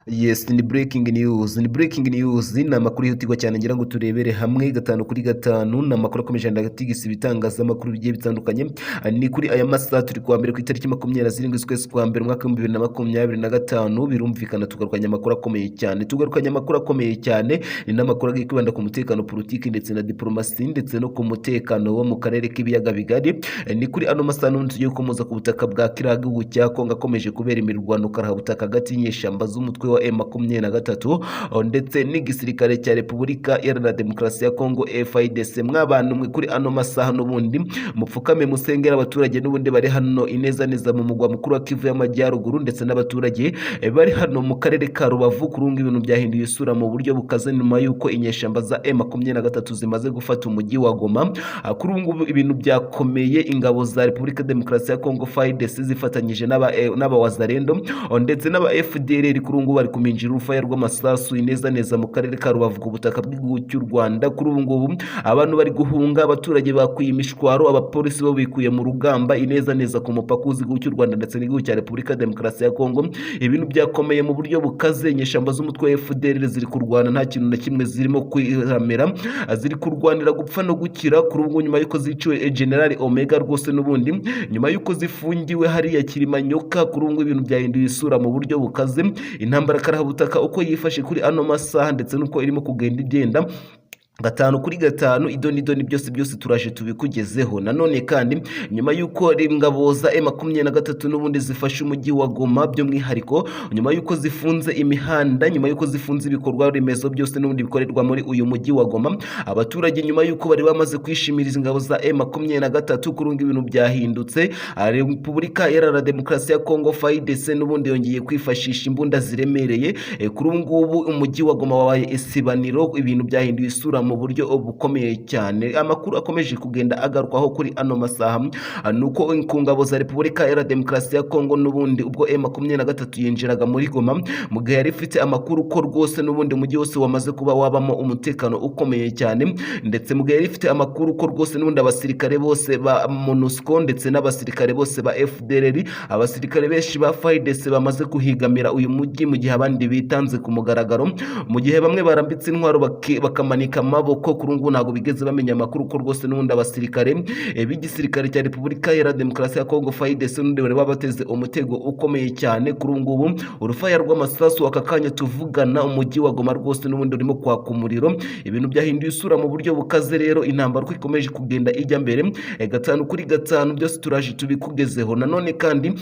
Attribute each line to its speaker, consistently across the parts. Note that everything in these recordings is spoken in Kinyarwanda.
Speaker 1: Yes, ni breaking news. Ni breaking news ni amakuru yihutirwa cyane ngira ngo turebere hamwe gatanu kuri gatanu. Ni amakuru akomeje ndatigisa ibitangazamakuru bigiye bitandukanye. Ni kuri aya masaha turi kuwa mbere ku itariki 27 z'ukwezi kwa mbere mwaka 2025. Birumvikana tugarukanya amakuru akomeye cyane. Tugarukanya amakuru akomeye cyane ni n'amakuru agiye kwibanda ku mutekano politiki ndetse na diplomasi ndetse no ku mutekano wo mu karere k'ibiyaga bigari. Ni kuri ano masaha n'undi tugiye gukomoza ku butaka bwa kiriya gihugu cya Kongo akomeje kubera imirwano karahabutaka hagati y'inyeshyamba z'umutwe wa M23 ndetse n'igisirikare cya Repubulika Iharanira Demokarasi ya Kongo FARDC. Mwabantu mwe kuri ano masaha n'ubundi mupfukame musengera abaturage n'ubundi bari hano ineza mu mugwa mukuru wa Kivu y'Amajyaruguru ndetse n'abaturage bari hano mu karere ka Rubavu. Kurunga ibintu byahinduye isura mu buryo bukaze nyuma yuko inyeshyamba za M23 zimaze gufata umujyi wa Goma. Kurunga ibintu byakomeye, ingabo za Repubulika Demokarasi ya Kongo FARDC zifatanyije n'aba Wazalendo ndetse n'aba FDLR kurungu bari kuminjira urufaya rw'amasasu ineza mu karere ka Rubavu ku butaka bw'igihugu cy'u Rwanda. Kuri ubu ngubu abantu bari guhunga, abaturage bakuye imishwaro, abapolisi bo bikuye mu rugamba ineza ku mupaka w'igihugu cy'u Rwanda ndetse n'igihugu cya Repubulika Demokarasi ya Kongo. Ibintu byakomeye mu buryo bukaze, inyeshyamba z'umutwe wa FDLR ziri kurwana nta kintu na kimwe zirimo kwiramera, ziri kurwanira gupfa no gukira. Kuri ubu nyuma yuko ziciwe General Omega rwose n'ubundi nyuma yuko zifungiwe hariya Kilimanyoka, kuri ubu ibintu byahinduye isura mu buryo bukaze. Intambara karahabutaka uko yifashe kuri ano masaha ndetse nuko irimo kugenda igenda gatanu kuri gatanu, idoni byose turaje tubikugezeho. Nanone kandi nyuma yuko ingabo za M23 n'ubundi zifashe umujyi wa Goma, by'umwihariko nyuma yuko zifunze imihanda, nyuma yuko zifunze ibikorwa remezo byose n'ubundi bikorerwa muri uyu mujyi wa Goma, abaturage nyuma yuko bari bamaze kwishimiriza ingabo za M23 kurunga ibintu byahindutse. Repubulika Iharanira Demokarasi ya Kongo FARDC n'ubundi yongeye kwifashisha imbunda ziremereye. Kuri ubu ngubu umujyi wa Goma wabaye isibaniro, ibintu byahinduye isura mu buryo bukomeye cyane. Amakuru akomeje kugenda agarukwaho kuri ano masaha nuko ku ngabo za Repubulika Iharanira Demokarasi ya Kongo n'ubundi ubwo M23 yinjiraga muri Goma, mu gihe yari ifite amakuru ko rwose n'ubundi umujyi wose wamaze kuba wabamo umutekano ukomeye cyane, ndetse mu gihe yari ifite amakuru ko rwose n'ubundi abasirikare bose ba MONUSCO ndetse n'abasirikare bose ba FDLR, abasirikare benshi ba FARDC bamaze kuhigamira uyu mujyi, mu gihe abandi bitanze ku mugaragaro, mu gihe bamwe barambitse intwaro bakamanika amaboko. Kuri ubu ntabwo bigeze bamenya amakuru ko rwose n'ubundi abasirikare b'igisirikare cya Repubulika Iharanira Demokarasi ya Kongo FARDC n'undi bari babateze umutego ukomeye cyane. Kuri ubu ngubu urufaya rw'amasasu aka kanya tuvugana umujyi wa Goma rwose n'ubundi urimo kwaka umuriro, ibintu byahinduye isura mu buryo bukaze. Rero intambara uko ikomeje kugenda ijya mbere gatanu kuri gatanu byose turaje tubikugezeho. Nanone kandi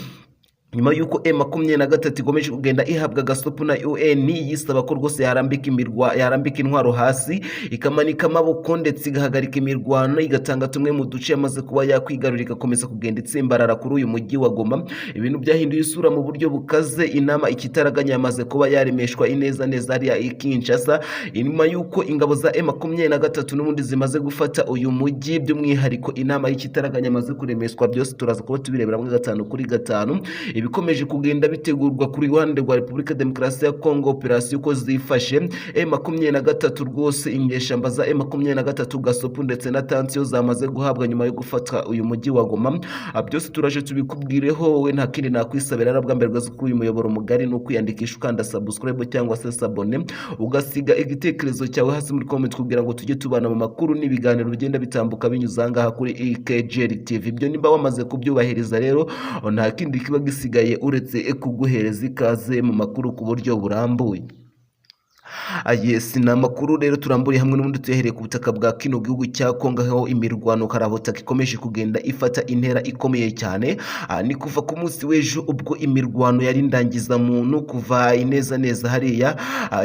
Speaker 1: nyuma yuko M23 ikomeje kugenda ihabwa gasopo na UN yisaba ko rwose yarambika intwaro hasi, ikamanika amaboko ndetse igahagarika imirwano, igatanga tumwe mu duce yamaze kuba yakwigarurira, igakomeza kugenda itsimbarara kuri uyu mujyi wa Goma. Ibintu byahinduye isura mu buryo bukaze. Inama ikitaraganya yamaze kuba yaremeshwa ineza hariya i Kinshasa, nyuma yuko ingabo za M23 n'ubundi zimaze gufata uyu mujyi, by'umwihariko inama y'ikitaraganya yamaze kuremeshwa. Byose turaza kuba tubirebera muri gatanu kuri gatanu ibikomeje kugenda bitegurwa kuri ruhande rwa Repubulika Demokarasi ya Kongo. Operasiyo uko zifashe, M23 rwose inyeshyamba za M23 gasopo ndetse na tansiyo zamaze guhabwa nyuma yo gufata uyu mujyi wa Goma. Byose turaje tubikubwireho, wowe nta kindi nakwisabira arabwa mbere rwazo kuri uyu muyoboro mugari no kwiyandikisha ukanda subscribe cyangwa se sabone, ugasiga igitekerezo cyawe hasi muri comment kugira ngo tujye tubana mu makuru n'ibiganiro bigenda bitambuka binyuza ngaha kuri EKGR TV. Ibyo nimba wamaze kubyubahiriza rero nta kindi kiba gisigaye uretse kuguhereza ikaze mu makuru ku buryo burambuye. Yes, ni amakuru rero turamburiye hamwe n'ubundi tuyahereye ku butaka bwa kino gihugu cya Kongo, aho imirwano karabutaka ikomeje kugenda ifata intera ikomeye cyane. Ni kuva ku munsi w'ejo ubwo imirwano yari ndangiza muntu kuva ineza hariya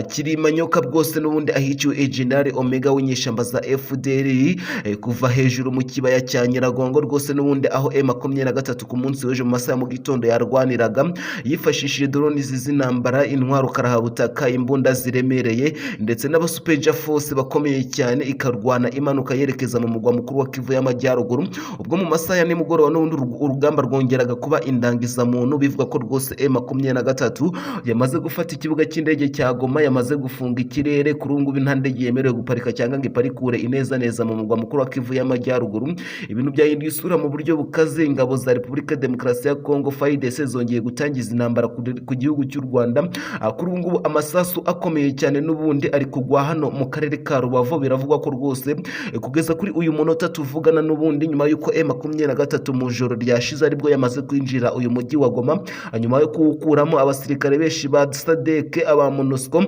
Speaker 1: Kilimanyoka bwose n'ubundi ahiciwe General Omega w'inyeshyamba za FDLR, kuva hejuru mu kibaya cya Nyiragongo rwose n'ubundi aho M23 ku munsi w'ejo mu masaha mu gitondo yarwaniraga yifashishije drone z'intambara, intwaro karahabutaka, imbunda ziremereye ikomeye ndetse n'abasupeja force bakomeye cyane ikarwana imanuka yerekeza mu mugwa mukuru wa Kivu y'Amajyaruguru. Ubwo mu masaha ya nimugoroba n'ubundi urugamba rwongeraga kuba indangizamuntu, bivuga ko rwose M23 yamaze gufata ikibuga cy'indege cya Goma, yamaze gufunga ikirere. Kuri ubu ngubu nta ndege yemerewe guparika cyangwa ngo iparikure ineza neza mu mugwa mukuru wa Kivu y'Amajyaruguru. Ibintu byahinduye isura mu buryo bukaze. Ingabo za Repubulika Demokarasi ya Kongo FARDC zongeye gutangiza intambara ku gihugu cy'u Rwanda. Kuri ubu ngubu amasasu akomeye cyane n'ubundi ari kugwa hano mu karere ka Rubavu. Biravugwa ko rwose kugeza kuri uyu munota tuvugana n'ubundi, nyuma y'uko M23 mu joro ryashize aribwo yamaze kwinjira uyu mujyi wa Goma, nyuma yo kuwukuramo abasirikare benshi ba SADC, aba MONUSCO,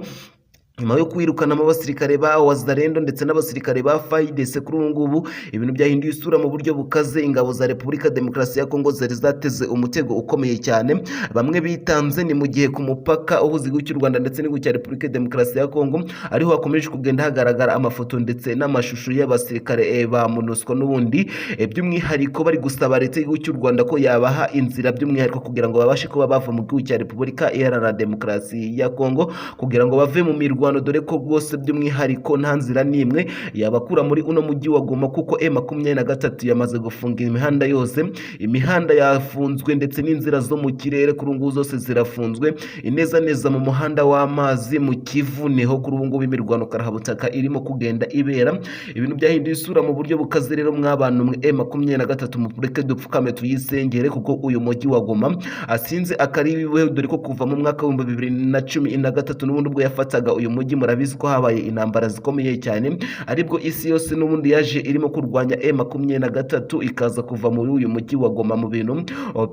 Speaker 1: nyuma yo kwirukanamo abasirikare ba Wazalendo ndetse n'abasirikare ba FARDC. Kuri ubu ngubu ibintu byahinduye isura mu buryo bukaze. Ingabo za Repubulika Demokarasi ya Kongo zari zateze umutego ukomeye cyane, bamwe bitanze. Ni mu gihe ku mupaka uhuza igihugu cy'u Rwanda ndetse n'igihugu cya Repubulika Demokarasi ya Kongo ariho hakomeje kugenda hagaragara amafoto ndetse n'amashusho y'abasirikare ba MONUSCO n'ubundi, by'umwihariko bari gusaba leta y'igihugu cy'u Rwanda ko yabaha inzira by'umwihariko kugira ngo babashe kuba bava mu gihugu cya Repubulika Iharanira Demokarasi ya Kongo, kugira ngo bave mu mirwano, dore ko rwose by'umwihariko nta nzira n'imwe yabakura muri uno mujyi wa Goma, kuko M23 yamaze gufunga imihanda yose. Imihanda yafunzwe ndetse n'inzira zo mu kirere kuri ubu ngubu zose zirafunzwe. Ineza neza mu muhanda w'amazi mu Kivu niho kuri ubu ngubu imirwano karahabutaka irimo kugenda ibera. Ibintu byahinduye isura mu buryo bukaze rero mw'abantu mwe M23 mupureke dupfukame tuyisengere, kuko uyu mujyi wa Goma asinze akaribiwe, dore ko kuva mu mwaka wa 2013 n'ubundi ubwo yafataga uyu mujyi murabizi ko habaye intambara zikomeye cyane, aribwo isi yose n'ubundi yaje irimo kurwanya M23 ikaza kuva muri uyu mujyi wa Goma mu bintu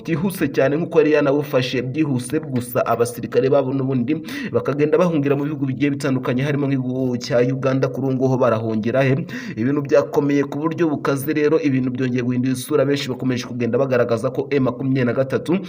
Speaker 1: byihuse cyane, nk'uko yari yanawufashe byihuse. Gusa abasirikare babo n'ubundi bakagenda bahungira mu bihugu bigiye bitandukanye, harimo nk'igihugu cya Uganda. Kuri ubu ngubu barahungira he. Ibintu byakomeye ku buryo bukaze rero, ibintu byongeye guhindura isura. Benshi bakomeje kugenda bagaragaza ko M23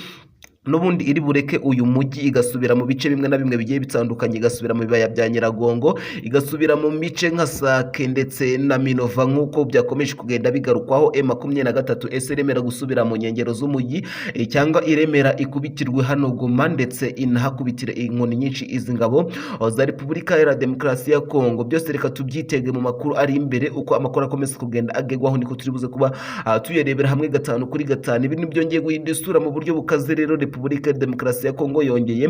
Speaker 1: n'ubundi iri bureke uyu mujyi igasubira mu bice bimwe na bimwe bigiye bitandukanye, igasubira mu bibaya bya Nyiragongo, igasubira mu mice nka Sake ndetse na Minova, nk'uko byakomeje kugenda bigarukwaho. M23 ese iremera gusubira mu nkengero z'umujyi cyangwa iremera ikubitirwe hano Goma ndetse inahakubitire inkoni nyinshi izi ngabo za Repubulika ya Demokarasi ya Kongo? Byose reka tubyitege mu makuru ari imbere. Uko amakuru akomeza kugenda agegwaho niko turibuze kuba tuyarebera hamwe gatanu kuri gatanu. Ibintu byongeye guhindura isura mu buryo bukaze rero. Repubulika ya Demokarasi ya Kongo yongeye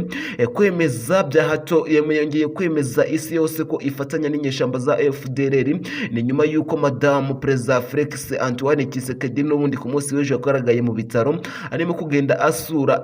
Speaker 1: kwemeza bya hato, yongeye kwemeza isi yose ko ifatanya n'inyeshamba za FDLR. Ni nyuma y'uko Madamu Perezida Felix Antoine Tshisekedi n'ubundi ku munsi w'ejo yagaragaye mu bitaro, arimo kugenda asura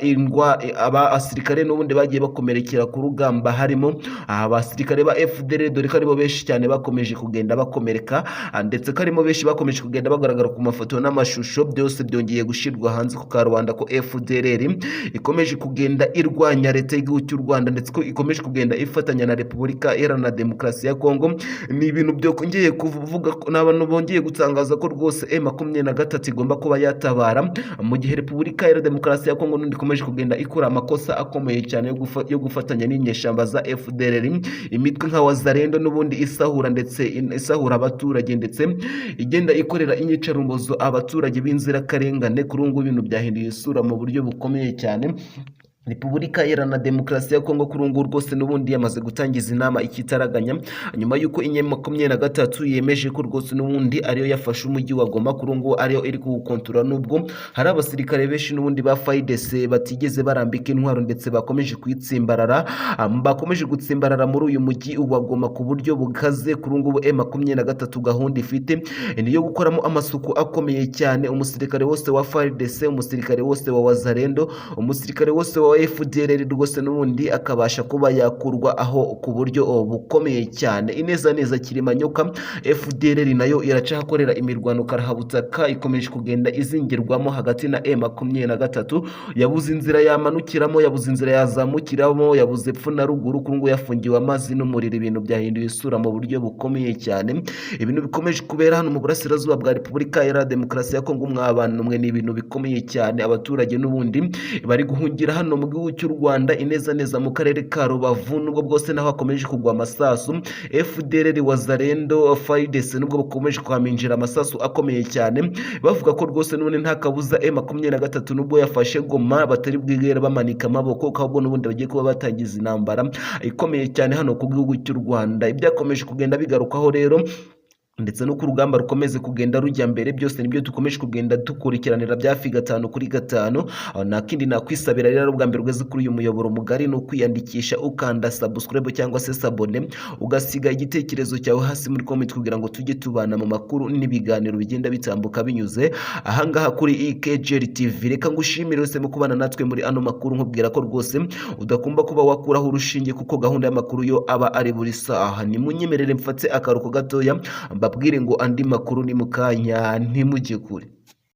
Speaker 1: abasirikare n'ubundi bagiye bakomerekera ku rugamba, harimo abasirikare ba FDLR, dore ko aribo benshi cyane bakomeje kugenda bakomereka, ndetse ko arimo benshi bakomeje kugenda bagaragara ku mafoto n'amashusho. Byose byongeye gushirwa hanze ku karubanda ko FDLR ikomeje kugenda irwanya leta y'igihugu cy'u Rwanda, ndetse ko ikomeje kugenda ifatanya na Repubulika Iharanira Demokarasi ya Kongo. Ni ibintu byongeye kuvuga, n'abantu bongeye gutangaza ko rwose M23 igomba kuba yatabara, mu gihe Repubulika Iharanira Demokarasi ya Kongo n'undi ikomeje kugenda ikora amakosa akomeye cyane yo gufatanya n'inyeshamba za FDLR, imitwe nka Wazalendo n'ubundi isahura ndetse isahura abaturage, ndetse igenda ikorera inyicarubozo abaturage b'inzirakarengane. Kuri ubu ibintu byahinduye isura mu buryo bukomeye cyane. Repubulika Iharanira Demokarasi ya Kongo kuri ubu rwose n'ubundi yamaze gutangiza inama ikitaraganya, nyuma y'uko M23 yemeje ko rwose n'ubundi ariyo yafashe umujyi wa Goma. Kuri ubu ariyo iri kuwukontorora, nubwo hari abasirikare benshi n'ubundi ba FARDC batigeze barambika intwaro ndetse bakomeje gutsimbarara muri uyu mujyi wa Goma ku buryo bukaze. Kuri ubu M23 gahunda ifite niyo gukoramo amasuku akomeye cyane. Umusirikare wose wa FARDC, umusirikare wose wa Wazalendo, umusirikare wose wa FDLR rwose n'ubundi akabasha kuba yakurwa aho ku buryo bukomeye cyane. Ineza neza Kirimanyoka FDLR nayo iracahakorera imirwano karahabutaka, ikomeje kugenda izingirwamo hagati na M23. Yabuze inzira yamanukiramo, yabuze inzira yazamukiramo, yabuze epfo na ruguru. Kuri ngo yafungiwe amazi n'umuriro. Ibintu byahinduye isura mu buryo bukomeye cyane. Ibintu bikomeje kubera hano mu burasirazuba bwa Repubulika ya Demokarasi ya Kongo mw'abantu mwe, ni ibintu bikomeye cyane. Abaturage n'ubundi bari guhungira hano mu mu gihugu cy'u Rwanda ineza mu karere ka Rubavu nubwo bwose naho hakomeje kugwa amasasu. FDLR Wazalendo FARDC nubwo bakomeje kuhaminjira amasasu akomeye cyane, bavuga ko rwose none nta kabuza M23 nubwo yafashe Goma batari bwigera bamanika amaboko, ahubwo n'ubundi bagiye kuba batangiza intambara ikomeye cyane hano ku gihugu cy'u Rwanda. Ibyakomeje kugenda bigarukaho rero ndetse no ku rugamba rukomeze kugenda rujya mbere, byose nibyo dukomeje kugenda dukurikiranira byafi 5 kuri 5. Nta kindi nakwisabira rero bwa mbere ugeze kuri uyu muyoboro mugari no kwiyandikisha ukanda subscribe cyangwa se sabone, ugasiga igitekerezo cyawe hasi muri comment kugira ngo tujye tubana mu makuru n'ibiganiro bigenda bitambuka binyuze ahangaha kuri EKGR TV. Reka ngushimire wese mu kubana natwe muri ano makuru, nkubwira ko rwose udakumba kuba wakuraho urushinge kuko gahunda y'amakuru yo aba ari buri saha. Ni munyemerere mfatse akaruko gatoya mbabwire ngo andi makuru ni mukanya, ntimujye kure.